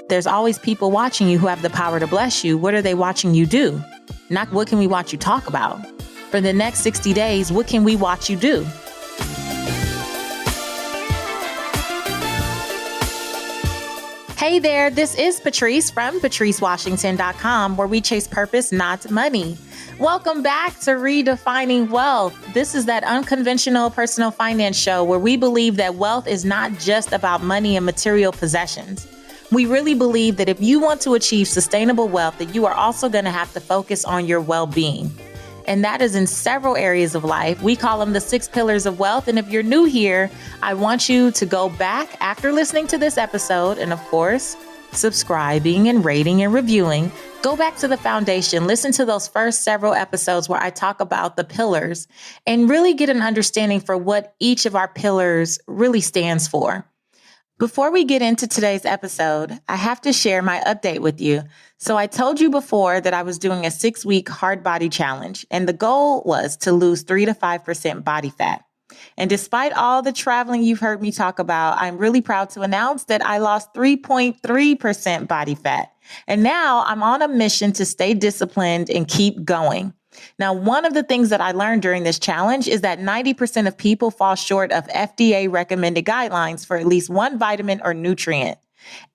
There's always people watching you who have the power to bless you. What are they watching you do? Not what can we watch you talk about. For the next 60 days, what can we watch you do? Hey there, this is Patrice from patricewashington.com, where we chase purpose, not money. Welcome back to Redefining Wealth. This is that unconventional personal finance show where we believe that wealth is not just about money and material possessions. We really believe that if you want to achieve sustainable wealth, that you are also going to have to focus on your well-being. And that is in several areas of life. We call them the 6 pillars of wealth. And if you're new here, I want you to go back after listening to this episode and, of course, subscribing and rating and reviewing. Go back to the foundation, listen to those first several episodes where I talk about the pillars and really get an understanding for what each of our pillars really stands for. Before we get into today's episode, I have to share my update with you. So I told you before that I was doing a 6-week hard body challenge, and the goal was to lose 3 to 5% body fat. And despite all the traveling you've heard me talk about, I'm really proud to announce that I lost 3.3% body fat. And now I'm on a mission to stay disciplined and keep going. Now, one of the things that I learned during this challenge is that 90% of people fall short of FDA recommended guidelines for at least one vitamin or nutrient.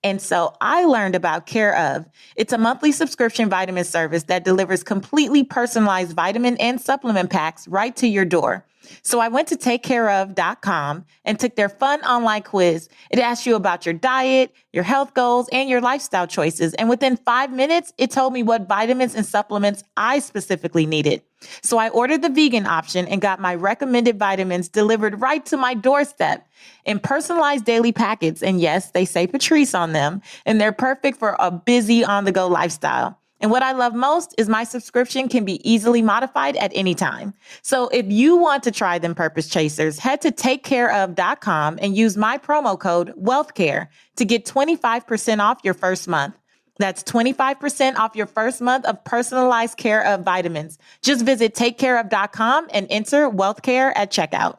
And so I learned about Care Of. It's a monthly subscription vitamin service that delivers completely personalized vitamin and supplement packs right to your door. So I went to takecareof.com and took their fun online quiz. It asks you about your diet, your health goals, and your lifestyle choices. And within 5 minutes, it told me what vitamins and supplements I specifically needed. So I ordered the vegan option and got my recommended vitamins delivered right to my doorstep in personalized daily packets. And yes, they say Patrice on them, and they're perfect for a busy on-the-go lifestyle. And what I love most is my subscription can be easily modified at any time. So if you want to try them, Purpose Chasers, head to takecareof.com and use my promo code WealthCare to get 25% off your first month. That's 25% off your first month of personalized Care Of vitamins. Just visit takecareof.com and enter WealthCare at checkout.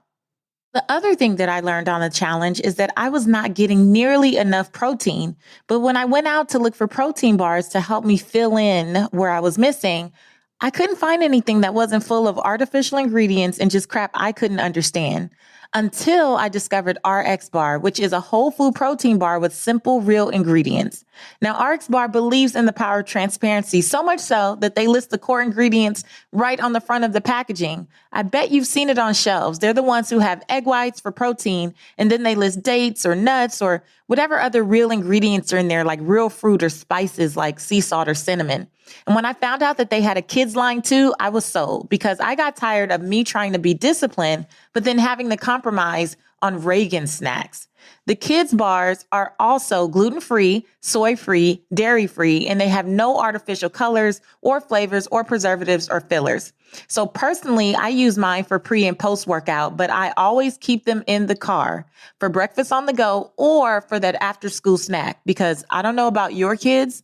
The other thing that I learned on the challenge is that I was not getting nearly enough protein. But when I went out to look for protein bars to help me fill in where I was missing, I couldn't find anything that wasn't full of artificial ingredients and just crap I couldn't understand. Until I discovered RX Bar, which is a whole food protein bar with simple, real ingredients. Now, RX Bar believes in the power of transparency, so much so that they list the core ingredients right on the front of the packaging. I bet you've seen it on shelves. They're the ones who have egg whites for protein, and then they list dates or nuts or whatever other real ingredients are in there, like real fruit or spices like sea salt or cinnamon. And when I found out that they had a kids line too, I was sold because I got tired of me trying to be disciplined, but then having to compromise on Reagan snacks. The kids bars are also gluten-free, soy-free, dairy-free, and they have no artificial colors or flavors or preservatives or fillers. So personally, I use mine for pre and post workout, but I always keep them in the car for breakfast on the go or for that after school snack, because I don't know about your kids,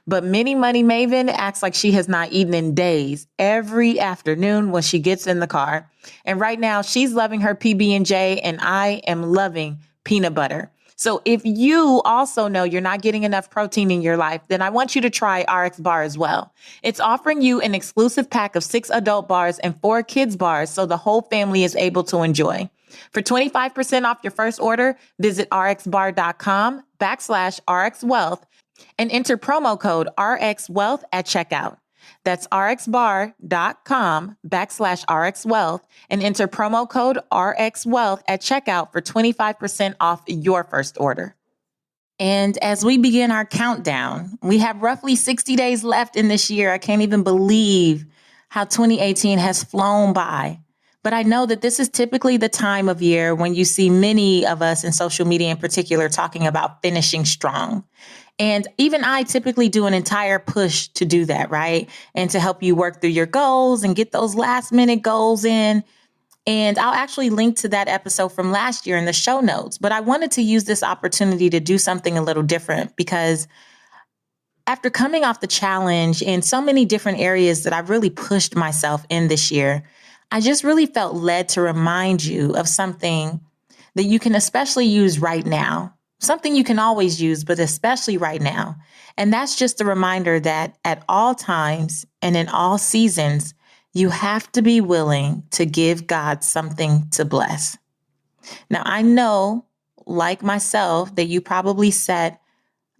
but Mini Money Maven acts like she has not eaten in days every afternoon when she gets in the car. And right now she's loving her PB&J and I am loving peanut butter. So if you also know you're not getting enough protein in your life, then I want you to try RX Bar as well. It's offering you an exclusive pack of 6 adult bars and 4 kids bars so the whole family is able to enjoy. For 25% off your first order, visit rxbar.com/RxWealth and enter promo code RxWealth at checkout. That's rxbar.com/RxWealth and enter promo code RxWealth at checkout for 25% off your first order. And as we begin our countdown, we have roughly 60 days left in this year. I can't even believe how 2018 has flown by. But I know that this is typically the time of year when you see many of us in social media in particular talking about finishing strong. And even I typically do an entire push to do that, right? And to help you work through your goals and get those last minute goals in. And I'll actually link to that episode from last year in the show notes. But I wanted to use this opportunity to do something a little different because after coming off the challenge in so many different areas that I've really pushed myself in this year, I just really felt led to remind you of something that you can especially use right now. something you can always use, but especially right now. And that's just a reminder that at all times and in all seasons, you have to be willing to give God something to bless. Now, I know, like myself, that you probably set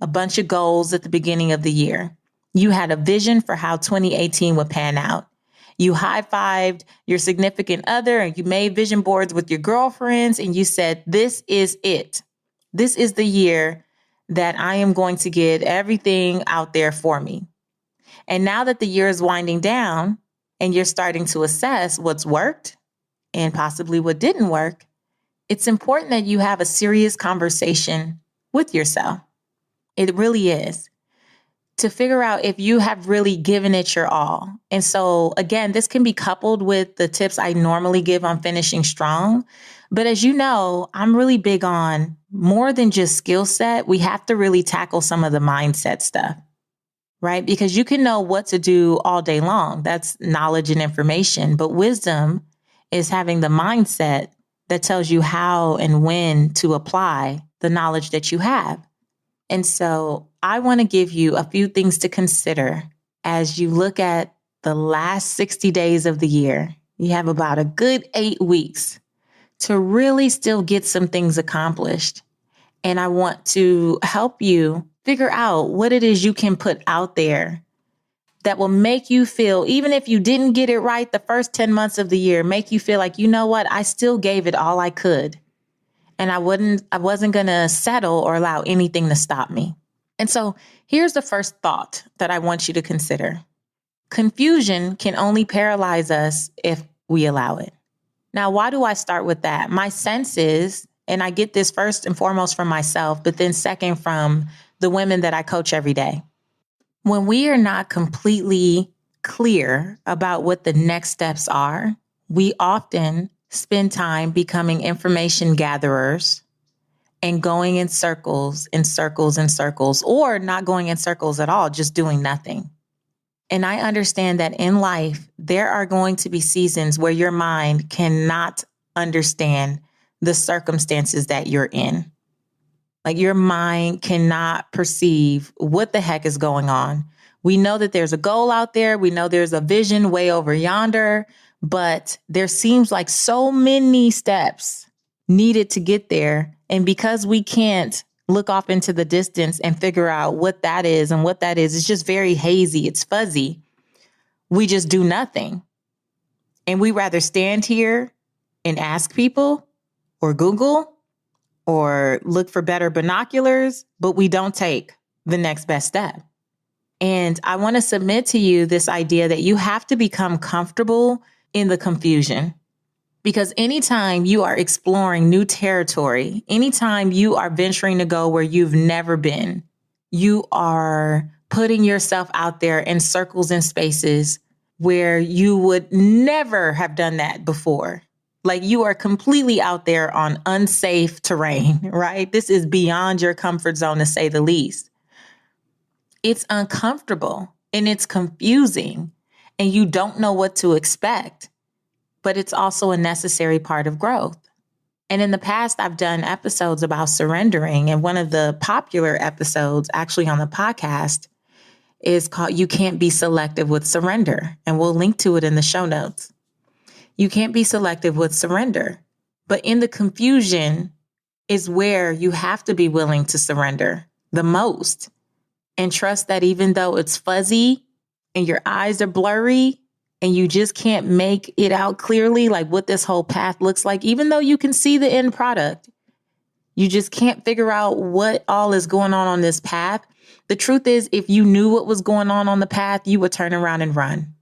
a bunch of goals at the beginning of the year. You had a vision for how 2018 would pan out. You high-fived your significant other and you made vision boards with your girlfriends and you said, this is it. This is the year that I am going to get everything out there for me. And now that the year is winding down and you're starting to assess what's worked and possibly what didn't work, it's important that you have a serious conversation with yourself. It really is, to figure out if you have really given it your all. And so, again, this can be coupled with the tips I normally give on finishing strong. But as you know, I'm really big on more than just skill set. We have to really tackle some of the mindset stuff, right? Because you can know what to do all day long. That's knowledge and information. But wisdom is having the mindset that tells you how and when to apply the knowledge that you have. And so I want to give you a few things to consider as you look at the last 60 days of the year. You have about a good 8 weeks to really still get some things accomplished. And I want to help you figure out what it is you can put out there that will make you feel, even if you didn't get it right the first 10 months of the year, make you feel like, you know what, I still gave it all I could. And I wasn't going to settle or allow anything to stop me. And so here's the first thought that I want you to consider. Confusion can only paralyze us if we allow it. Now, why do I start with that? My sense is, and I get this first and foremost from myself, but then second from the women that I coach every day. When we are not completely clear about what the next steps are, we often spend time becoming information gatherers and going in circles and circles and circles, or not going in circles at all, just doing nothing. And I understand that in life, there are going to be seasons where your mind cannot understand the circumstances that you're in. Like your mind cannot perceive what the heck is going on. We know that there's a goal out there. We know there's a vision way over yonder, but there seems like so many steps needed to get there. And because we can't look off into the distance and figure out what that is and what that is, it's just very hazy. It's fuzzy. We just do nothing. And we rather stand here and ask people or Google or look for better binoculars, but we don't take the next best step. And I want to submit to you this idea that you have to become comfortable in the confusion. Because anytime you are exploring new territory, anytime you are venturing to go where you've never been, you are putting yourself out there in circles and spaces where you would never have done that before. Like you are completely out there on unsafe terrain, right? This is beyond your comfort zone, to say the least. It's uncomfortable and it's confusing and you don't know what to expect, but it's also a necessary part of growth. And in the past, I've done episodes about surrendering. And one of the popular episodes actually on the podcast is called You Can't Be Selective with Surrender. And we'll link to it in the show notes. You can't be selective with surrender. But in the confusion is where you have to be willing to surrender the most and trust that even though it's fuzzy and your eyes are blurry and you just can't make it out clearly, like what this whole path looks like, even though you can see the end product, you just can't figure out what all is going on this path. The truth is, if you knew what was going on the path, you would turn around and run.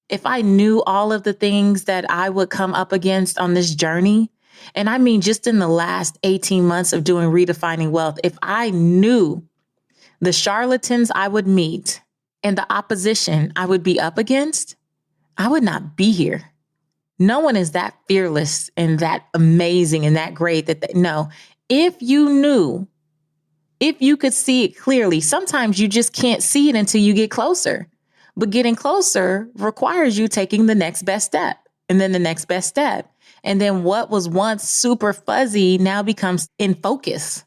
If I knew all of the things that I would come up against on this journey, and I mean just in the last 18 months of doing Redefining Wealth, if I knew the charlatans I would meet and the opposition I would be up against, I would not be here. No one is that fearless and that amazing and that great no, if you knew, if you could see it clearly, sometimes you just can't see it until you get closer. But getting closer requires you taking the next best step and then the next best step. And then what was once super fuzzy now becomes in focus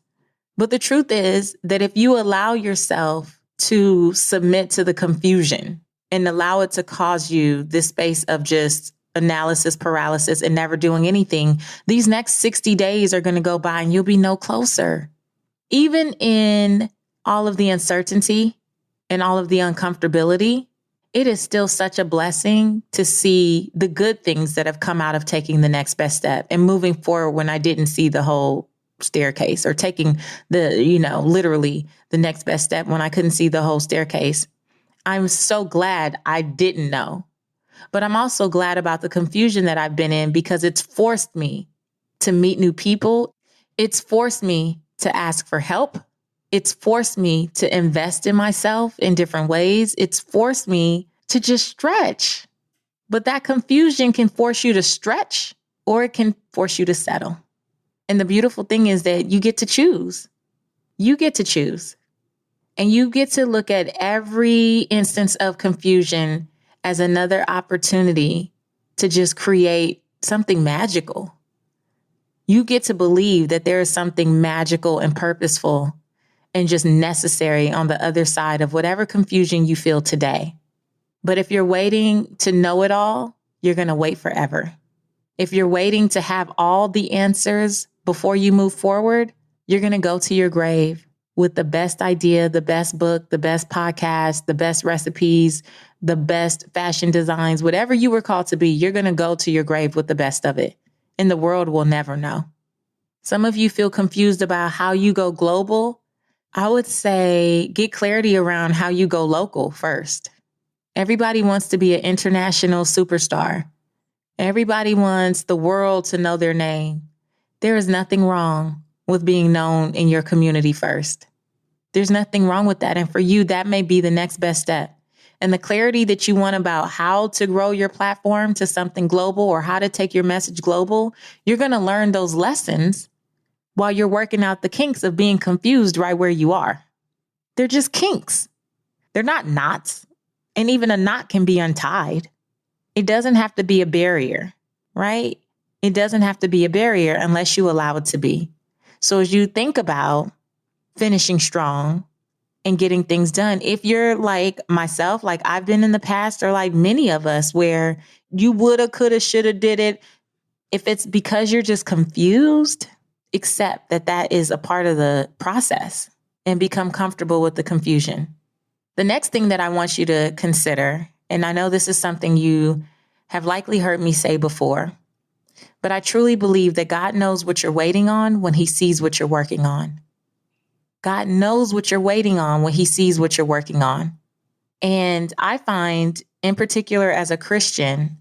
But the truth is that if you allow yourself to submit to the confusion and allow it to cause you this space of just analysis paralysis and never doing anything, these next 60 days are going to go by and you'll be no closer. Even in all of the uncertainty and all of the uncomfortability, it is still such a blessing to see the good things that have come out of taking the next best step and moving forward when I didn't see the whole staircase, or taking literally the next best step when I couldn't see the whole staircase. I'm so glad I didn't know, but I'm also glad about the confusion that I've been in, because it's forced me to meet new people. It's forced me to ask for help. It's forced me to invest in myself in different ways. It's forced me to just stretch. But that confusion can force you to stretch, or it can force you to settle. And the beautiful thing is that you get to choose. You get to choose. And you get to look at every instance of confusion as another opportunity to just create something magical. You get to believe that there is something magical and purposeful and just necessary on the other side of whatever confusion you feel today. But if you're waiting to know it all, you're going to wait forever. If you're waiting to have all the answers before you move forward, you're going to go to your grave with the best idea, the best book, the best podcast, the best recipes, the best fashion designs, whatever you were called to be, you're going to go to your grave with the best of it. And the world will never know. Some of you feel confused about how you go global. I would say get clarity around how you go local first. Everybody wants to be an international superstar. Everybody wants the world to know their name. There is nothing wrong with being known in your community first. There's nothing wrong with that. And for you, that may be the next best step. And the clarity that you want about how to grow your platform to something global, or how to take your message global, you're going to learn those lessons while you're working out the kinks of being confused right where you are. They're just kinks. They're not knots. And even a knot can be untied. It doesn't have to be a barrier, right? It doesn't have to be a barrier unless you allow it to be. So as you think about finishing strong and getting things done, if you're like myself, like I've been in the past, or like many of us, where you woulda, coulda, shoulda, did it, if it's because you're just confused, accept that that is a part of the process and become comfortable with the confusion. The next thing that I want you to consider, and I know this is something you have likely heard me say before, but I truly believe that God knows what you're waiting on when he sees what you're working on. God knows what you're waiting on when he sees what you're working on. And I find, in particular as a Christian,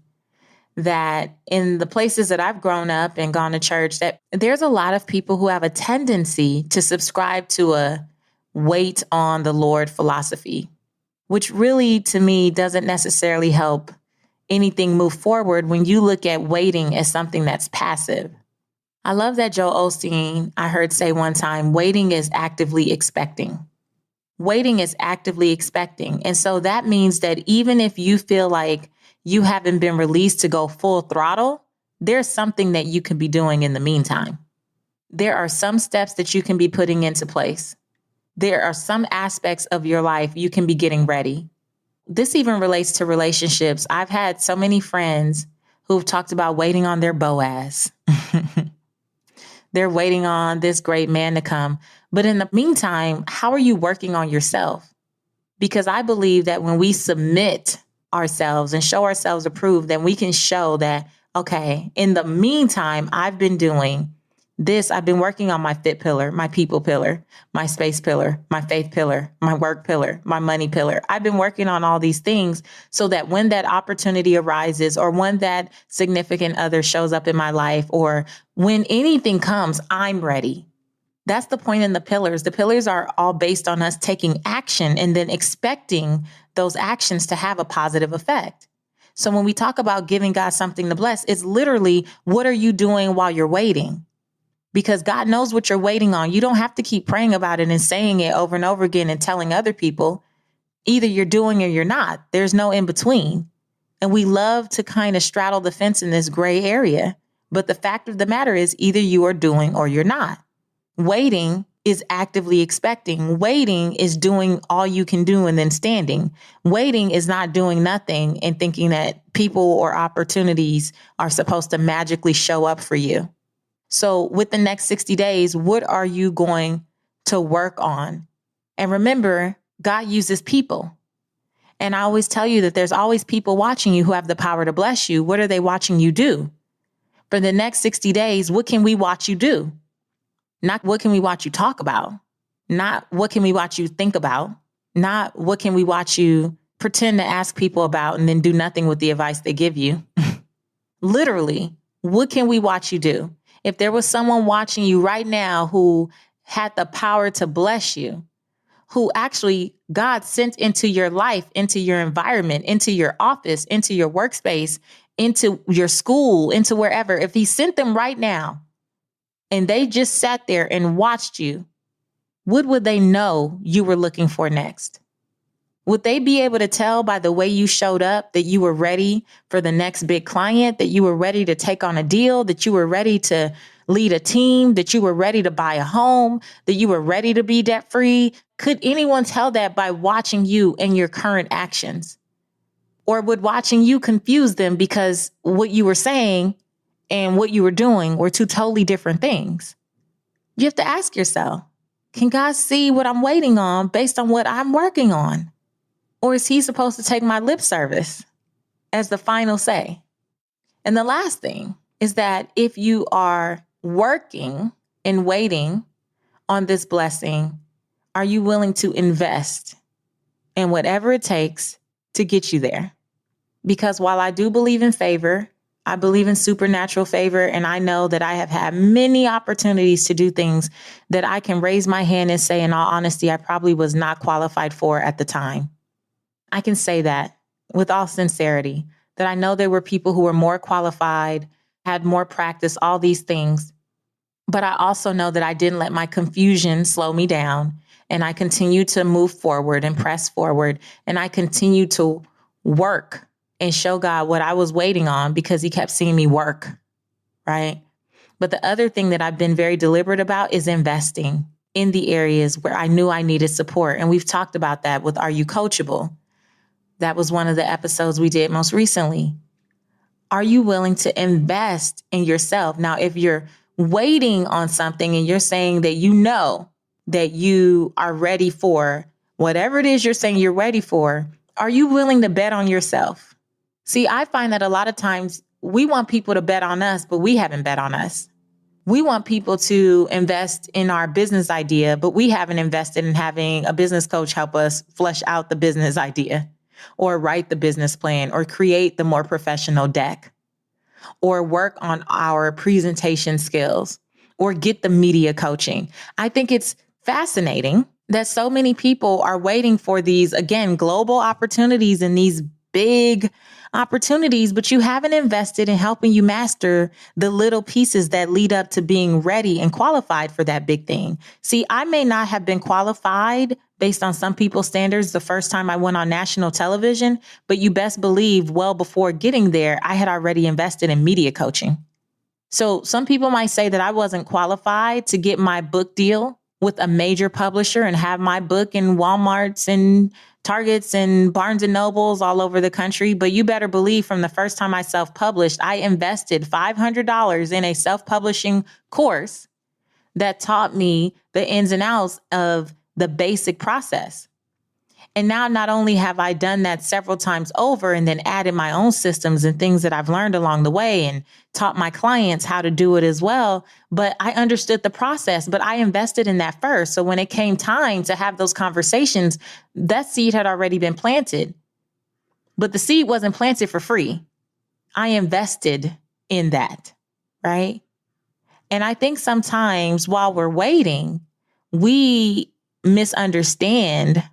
that in the places that I've grown up and gone to church, that there's a lot of people who have a tendency to subscribe to a wait on the Lord philosophy, which really, to me, doesn't necessarily help anything move forward when you look at waiting as something that's passive. I love that Joel Osteen, I heard say one time, waiting is actively expecting. Waiting is actively expecting. And so that means that even if you feel like you haven't been released to go full throttle, there's something that you can be doing in the meantime. There are some steps that you can be putting into place. There are some aspects of your life you can be getting ready. This even relates to relationships. I've had so many friends who've talked about waiting on their Boaz. They're waiting on this great man to come. But in the meantime, how are you working on yourself? Because I believe that when we submit ourselves and show ourselves approved, then we can show that, okay, in the meantime, I've been doing this. I've been working on my fit pillar, my people pillar, my space pillar, my faith pillar, my work pillar, my money pillar. I've been working on all these things so that when that opportunity arises, or when that significant other shows up in my life, or when anything comes, I'm ready. That's the point in the pillars. The pillars are all based on us taking action and then expecting those actions to have a positive effect. So when we talk about giving God something to bless, it's literally, what are you doing while you're waiting? Because God knows what you're waiting on. You don't have to keep praying about it and saying it over and over again and telling other people. Either you're doing or you're not. There's no in between. And we love to kind of straddle the fence in this gray area. But the fact of the matter is, either you are doing or you're not. Waiting is actively expecting. Waiting is doing all you can do and then standing. Waiting is not doing nothing and thinking that people or opportunities are supposed to magically show up for you. So with the next 60 days, what are you going to work on? And remember, God uses people. And I always tell you that there's always people watching you who have the power to bless you. What are they watching you do? For the next 60 days, what can we watch you do? Not what can we watch you talk about? Not what can we watch you think about? Not what can we watch you pretend to ask people about and then do nothing with the advice they give you? Literally, what can we watch you do? If there was someone watching you right now who had the power to bless you, who actually God sent into your life, into your environment, into your office, into your workspace, into your school, into wherever, if he sent them right now and they just sat there and watched you, what would they know you were looking for next? Would they be able to tell by the way you showed up that you were ready for the next big client, that you were ready to take on a deal, that you were ready to lead a team, that you were ready to buy a home, that you were ready to be debt free? Could anyone tell that by watching you and your current actions? Or would watching you confuse them because what you were saying and what you were doing were two totally different things? You have to ask yourself, can God see what I'm waiting on based on what I'm working on? Or is he supposed to take my lip service as the final say? And the last thing is that if you are working and waiting on this blessing, are you willing to invest in whatever it takes to get you there? Because while I do believe in favor, I believe in supernatural favor, and I know that I have had many opportunities to do things that I can raise my hand and say, in all honesty, I probably was not qualified for at the time. I can say that with all sincerity, that I know there were people who were more qualified, had more practice, all these things. But I also know that I didn't let my confusion slow me down. And I continued to move forward and press forward. And I continued to work and show God what I was waiting on because he kept seeing me work, right? But the other thing that I've been very deliberate about is investing in the areas where I knew I needed support. And we've talked about that with Are You Coachable? That was one of the episodes we did most recently. Are you willing to invest in yourself? Now, if you're waiting on something and you're saying that you know that you are ready for whatever it is you're saying you're ready for, are you willing to bet on yourself? See, I find that a lot of times we want people to bet on us, but we haven't bet on us. We want people to invest in our business idea, but we haven't invested in having a business coach help us flesh out the business idea, or write the business plan, or create the more professional deck, or work on our presentation skills, or get the media coaching. I think it's fascinating that so many people are waiting for these, again, global opportunities and these big opportunities, but you haven't invested in helping you master the little pieces that lead up to being ready and qualified for that big thing. See, I may not have been qualified based on some people's standards the first time I went on national television, but you best believe well before getting there, I had already invested in media coaching. So some people might say that I wasn't qualified to get my book deal with a major publisher and have my book in Walmarts and Targets and Barnes and Nobles all over the country. But you better believe from the first time I self-published, I invested $500 in a self-publishing course that taught me the ins and outs of the basic process. And now not only have I done that several times over and then added my own systems and things that I've learned along the way and taught my clients how to do it as well, but I understood the process, but I invested in that first. So when it came time to have those conversations, that seed had already been planted. But the seed wasn't planted for free. I invested in that, right? And I think sometimes while we're waiting, we misunderstand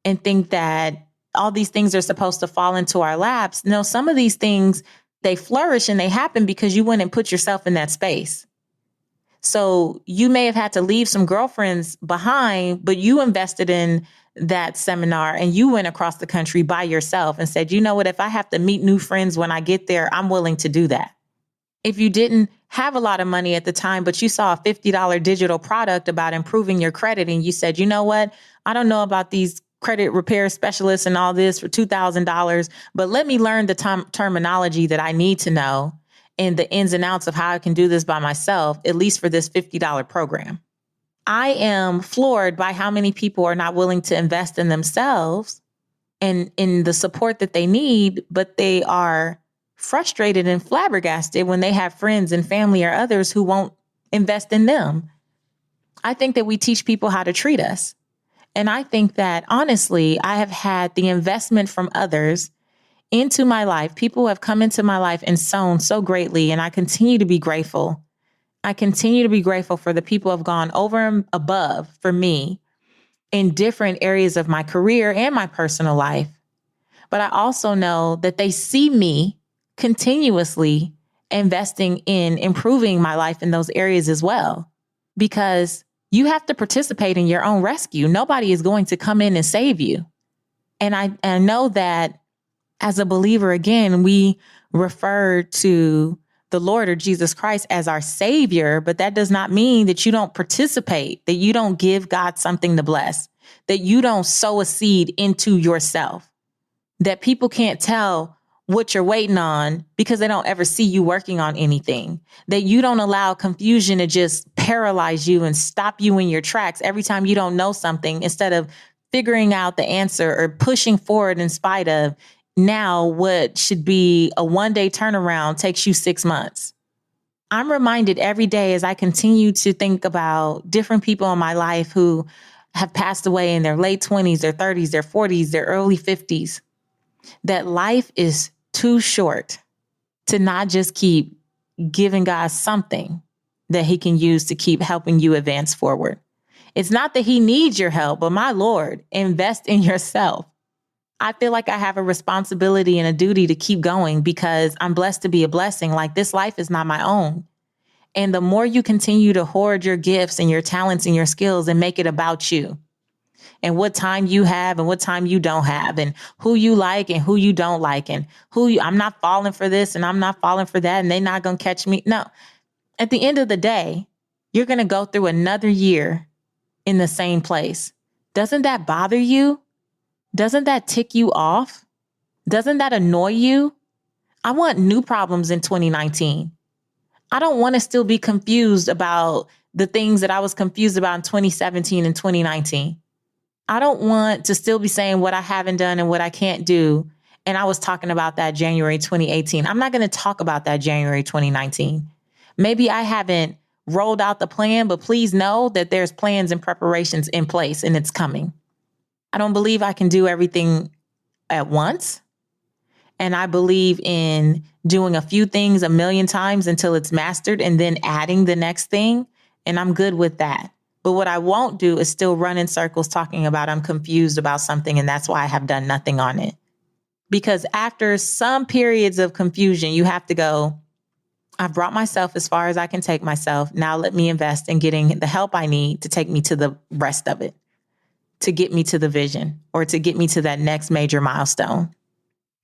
and think that all these things are supposed to fall into our laps. No, some of these things, they flourish and they happen because you went and put yourself in that space. So you may have had to leave some girlfriends behind, but you invested in that seminar and you went across the country by yourself and said, you know what, if I have to meet new friends when I get there, I'm willing to do that. If you didn't have a lot of money at the time, but you saw a $50 digital product about improving your credit and you said, you know what? I don't know about these credit repair specialists and all this for $2,000, but let me learn the terminology that I need to know and the ins and outs of how I can do this by myself, at least for this $50 program. I am floored by how many people are not willing to invest in themselves and in the support that they need, but they are frustrated and flabbergasted when they have friends and family or others who won't invest in them. I think that we teach people how to treat us. And I think that honestly, I have had the investment from others into my life. People have come into my life and sown so greatly, and I continue to be grateful. I continue to be grateful for the people who have gone over and above for me in different areas of my career and my personal life. But I also know that they see me continuously investing in improving my life in those areas as well, because you have to participate in your own rescue. Nobody is going to come in and save you. And I know that as a believer, again, we refer to the Lord or Jesus Christ as our Savior, but that does not mean that you don't participate, that you don't give God something to bless, that you don't sow a seed into yourself, that people can't tell what you're waiting on because they don't ever see you working on anything, that you don't allow confusion to just paralyze you and stop you in your tracks every time you don't know something, instead of figuring out the answer or pushing forward in spite of now what should be a one-day turnaround takes you 6 months. I'm reminded every day as I continue to think about different people in my life who have passed away in their late 20s, their 30s, their 40s, their early 50s, that life is too short to not just keep giving God something that he can use to keep helping you advance forward. It's not that he needs your help, but my Lord, invest in yourself. I feel like I have a responsibility and a duty to keep going because I'm blessed to be a blessing. Like, this life is not my own. And the more you continue to hoard your gifts and your talents and your skills and make it about you, and what time you have and what time you don't have, and who you like and who you don't like, and I'm not falling for this and I'm not falling for that, and they're not going to catch me. No, at the end of the day, you're going to go through another year in the same place. Doesn't that bother you? Doesn't that tick you off? Doesn't that annoy you? I want new problems in 2019. I don't want to still be confused about the things that I was confused about in 2017 and 2019. I don't want to still be saying what I haven't done and what I can't do. And I was talking about that January 2018. I'm not going to talk about that January 2019. Maybe I haven't rolled out the plan, but please know that there's plans and preparations in place and it's coming. I don't believe I can do everything at once. And I believe in doing a few things a million times until it's mastered and then adding the next thing. And I'm good with that. But what I won't do is still run in circles talking about I'm confused about something and that's why I have done nothing on it. Because after some periods of confusion, you have to go, I've brought myself as far as I can take myself. Now let me invest in getting the help I need to take me to the rest of it, to get me to the vision or to get me to that next major milestone.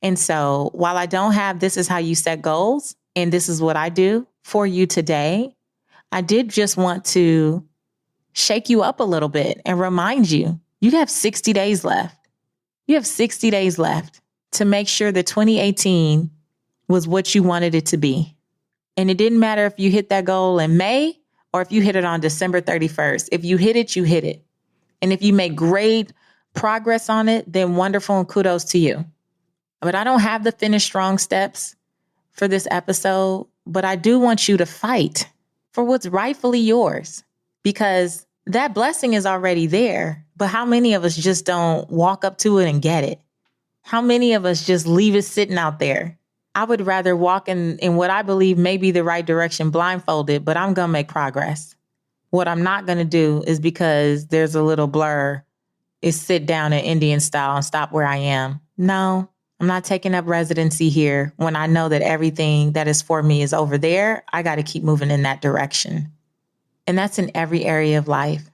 And so while I don't have this is how you set goals and this is what I do for you today, I did just want to shake you up a little bit and remind you, you have 60 days left. You have 60 days left to make sure that 2018 was what you wanted it to be. And it didn't matter if you hit that goal in May or if you hit it on December 31st. If you hit it, you hit it. And if you make great progress on it, then wonderful and kudos to you. But I don't have the finish strong steps for this episode, but I do want you to fight for what's rightfully yours, because that blessing is already there. But how many of us just don't walk up to it and get it? How many of us just leave it sitting out there? I would rather walk in what I believe may be the right direction blindfolded, but I'm going to make progress. What I'm not going to do is because there's a little blur is sit down in Indian style and stop where I am. No, I'm not taking up residency here when I know that everything that is for me is over there. I got to keep moving in that direction. And that's in every area of life.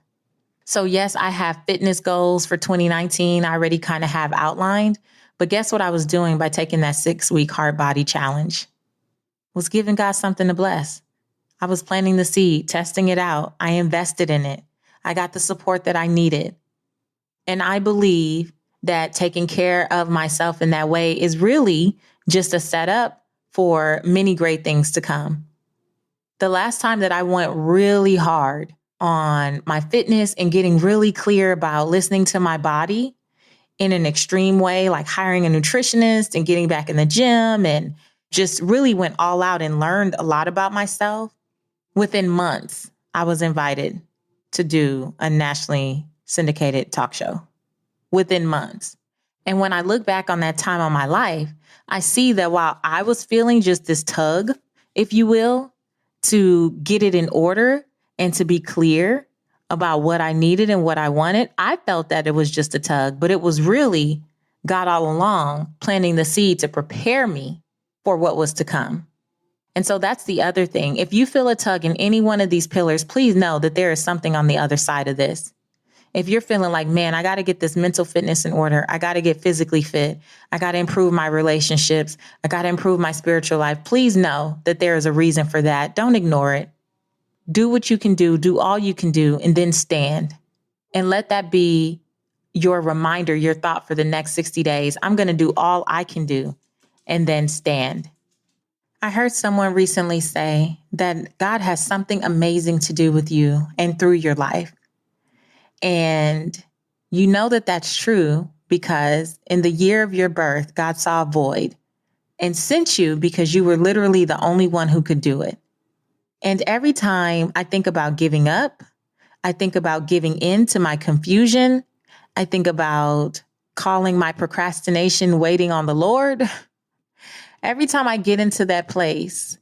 So yes, I have fitness goals for 2019. I already kind of have outlined, but guess what I was doing by taking that 6-week hard body challenge? was giving God something to bless. I was planting the seed, testing it out. I invested in it. I got the support that I needed. And I believe that taking care of myself in that way is really just a setup for many great things to come. The last time that I went really hard on my fitness and getting really clear about listening to my body in an extreme way, like hiring a nutritionist and getting back in the gym and just really went all out and learned a lot about myself. Within months, I was invited to do a nationally syndicated talk show. Within months. And when I look back on that time of my life, I see that while I was feeling just this tug, if you will, to get it in order and to be clear about what I needed and what I wanted, I felt that it was just a tug, but it was really God all along planting the seed to prepare me for what was to come. And so that's the other thing. If you feel a tug in any one of these pillars, please know that there is something on the other side of this. If you're feeling like, man, I got to get this mental fitness in order. I got to get physically fit. I got to improve my relationships. I got to improve my spiritual life. Please know that there is a reason for that. Don't ignore it. Do what you can do all you can do, and then stand. And let that be your reminder, your thought for the next 60 days. I'm going to do all I can do and then stand. I heard someone recently say that God has something amazing to do with you and through your life. And you know that that's true because in the year of your birth, God saw a void and sent you because you were literally the only one who could do it. And every time I think about giving up, I think about giving in to my confusion. I think about calling my procrastination waiting on the Lord. Every time I get into that place,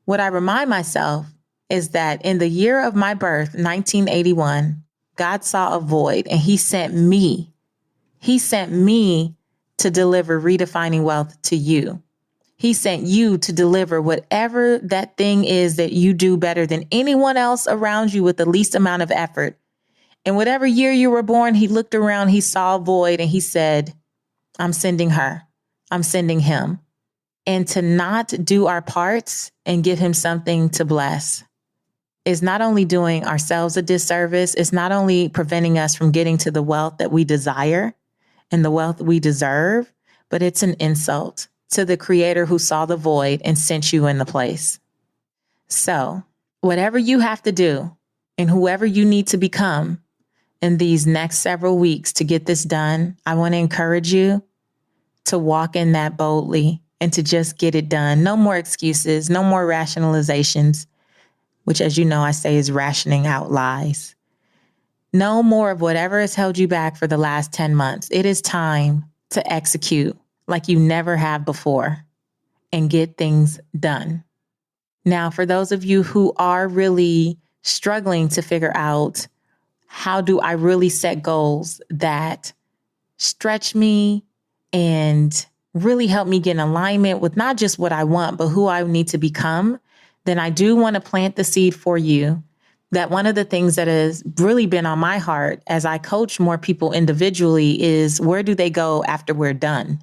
what I remind myself is that in the year of my birth, 1981, God saw a void and he sent me to deliver redefining wealth to you. He sent you to deliver whatever that thing is that you do better than anyone else around you with the least amount of effort. And whatever year you were born, he looked around, he saw a void and he said, I'm sending her. I'm sending him. And to not do our parts and give him something to bless is not only doing ourselves a disservice, it's not only preventing us from getting to the wealth that we desire and the wealth we deserve, but it's an insult to the creator who saw the void and sent you in the place. So whatever you have to do and whoever you need to become in these next several weeks to get this done, I want to encourage you to walk in that boldly and to just get it done. No more excuses, no more rationalizations, which, as you know, I say is rationing out lies. No more of whatever has held you back for the last 10 months. It is time to execute like you never have before and get things done. Now, for those of you who are really struggling to figure out how do I really set goals that stretch me and really help me get in alignment with not just what I want, but who I need to become, then I do want to plant the seed for you that one of the things that has really been on my heart as I coach more people individually is where do they go after we're done?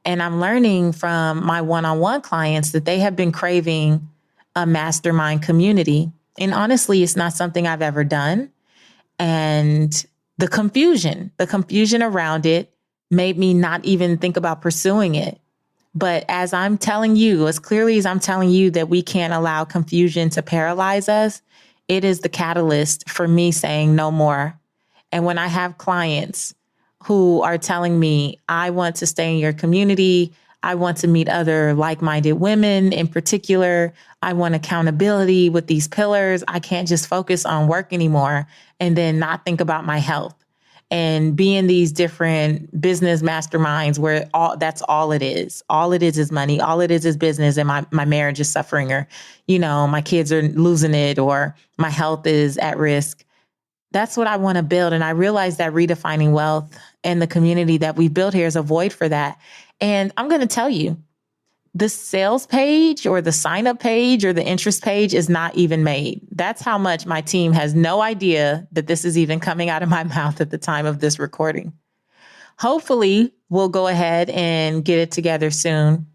And I'm learning from my one-on-one clients that they have been craving a mastermind community. And honestly, it's not something I've ever done. And the confusion around it made me not even think about pursuing it. But as I'm telling you, as clearly as I'm telling you that we can't allow confusion to paralyze us, it is the catalyst for me saying no more. And when I have clients who are telling me, I want to stay in your community, I want to meet other like-minded women in particular, I want accountability with these pillars, I can't just focus on work anymore and then not think about my health. And be in these different business masterminds where that's all it is. All it is money. All it is business. And my marriage is suffering, or, my kids are losing it, or my health is at risk. That's what I want to build. And I realize that redefining wealth and the community that we built here is a void for that. And I'm going to tell you, the sales page or the sign up page or the interest page is not even made. That's how much my team has no idea that this is even coming out of my mouth at the time of this recording. Hopefully we'll go ahead and get it together soon.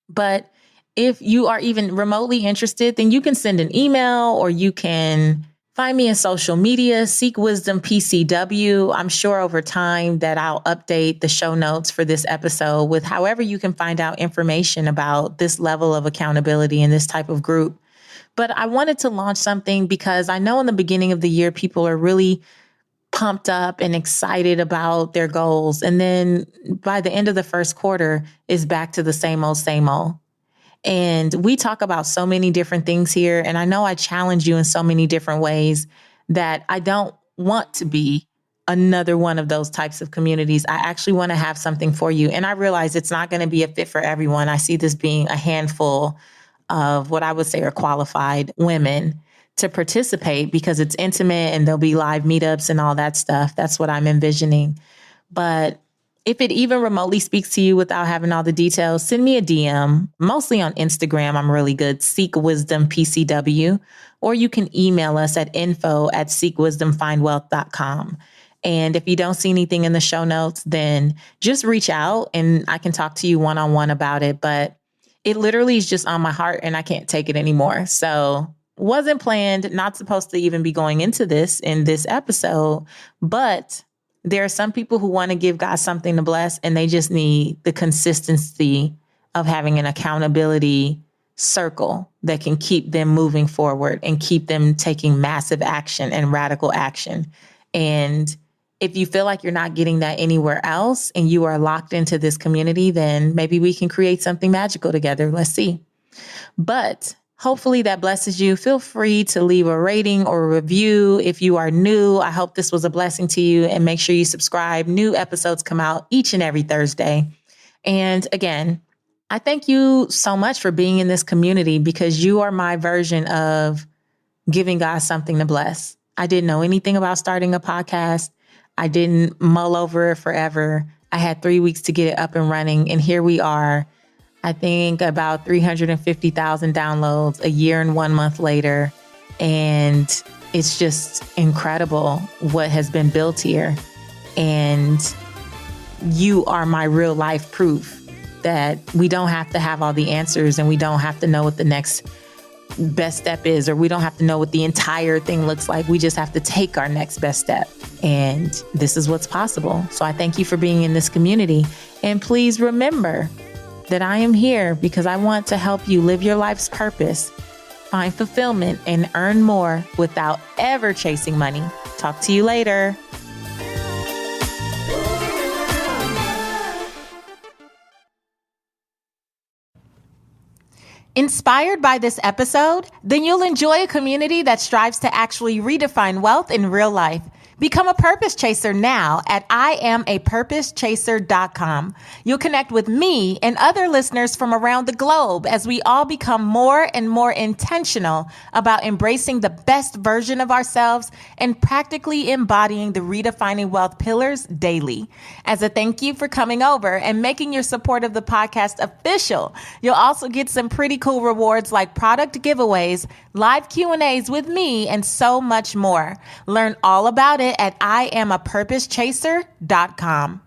But if you are even remotely interested, then you can send an email or you can find me on social media, Seek Wisdom PCW. I'm sure over time that I'll update the show notes for this episode with however you can find out information about this level of accountability in this type of group. But I wanted to launch something because I know in the beginning of the year, people are really pumped up and excited about their goals. And then by the end of the first quarter, it's back to the same old, same old. And we talk about so many different things here. And I know I challenge you in so many different ways that I don't want to be another one of those types of communities. I actually want to have something for you. And I realize it's not going to be a fit for everyone. I see this being a handful of what I would say are qualified women to participate because it's intimate and there'll be live meetups and all that stuff. That's what I'm envisioning. But if it even remotely speaks to you without having all the details, send me a DM, mostly on Instagram. I'm really good, Seek Wisdom PCW, or you can email us at info@seekwisdomfindwealth.com. And if you don't see anything in the show notes, then just reach out and I can talk to you one-on-one about it. But it literally is just on my heart and I can't take it anymore. So wasn't planned, not supposed to even be going into this in this episode, but there are some people who want to give God something to bless and they just need the consistency of having an accountability circle that can keep them moving forward and keep them taking massive action and radical action. And if you feel like you're not getting that anywhere else and you are locked into this community, then maybe we can create something magical together. Let's see. But hopefully that blesses you. Feel free to leave a rating or a review. If you are new, I hope this was a blessing to you, and make sure you subscribe. New episodes come out each and every Thursday. And again, I thank you so much for being in this community because you are my version of giving God something to bless. I didn't know anything about starting a podcast. I didn't mull over it forever. I had 3 weeks to get it up and running. And here we are. I think about 350,000 downloads a year and 1 month later. And it's just incredible what has been built here. And you are my real life proof that we don't have to have all the answers and we don't have to know what the next best step is, or we don't have to know what the entire thing looks like. We just have to take our next best step. And this is what's possible. So I thank you for being in this community. And please remember that I am here because I want to help you live your life's purpose, find fulfillment, and earn more without ever chasing money. Talk to you later. Inspired by this episode? Then you'll enjoy a community that strives to actually redefine wealth in real life. Become a purpose chaser now at IamAPurposeChaser.com. You'll connect with me and other listeners from around the globe as we all become more and more intentional about embracing the best version of ourselves and practically embodying the redefining wealth pillars daily. As a thank you for coming over and making your support of the podcast official, you'll also get some pretty cool rewards like product giveaways, live Q&As with me, and so much more. Learn all about it at IamAPurposeChaser.com.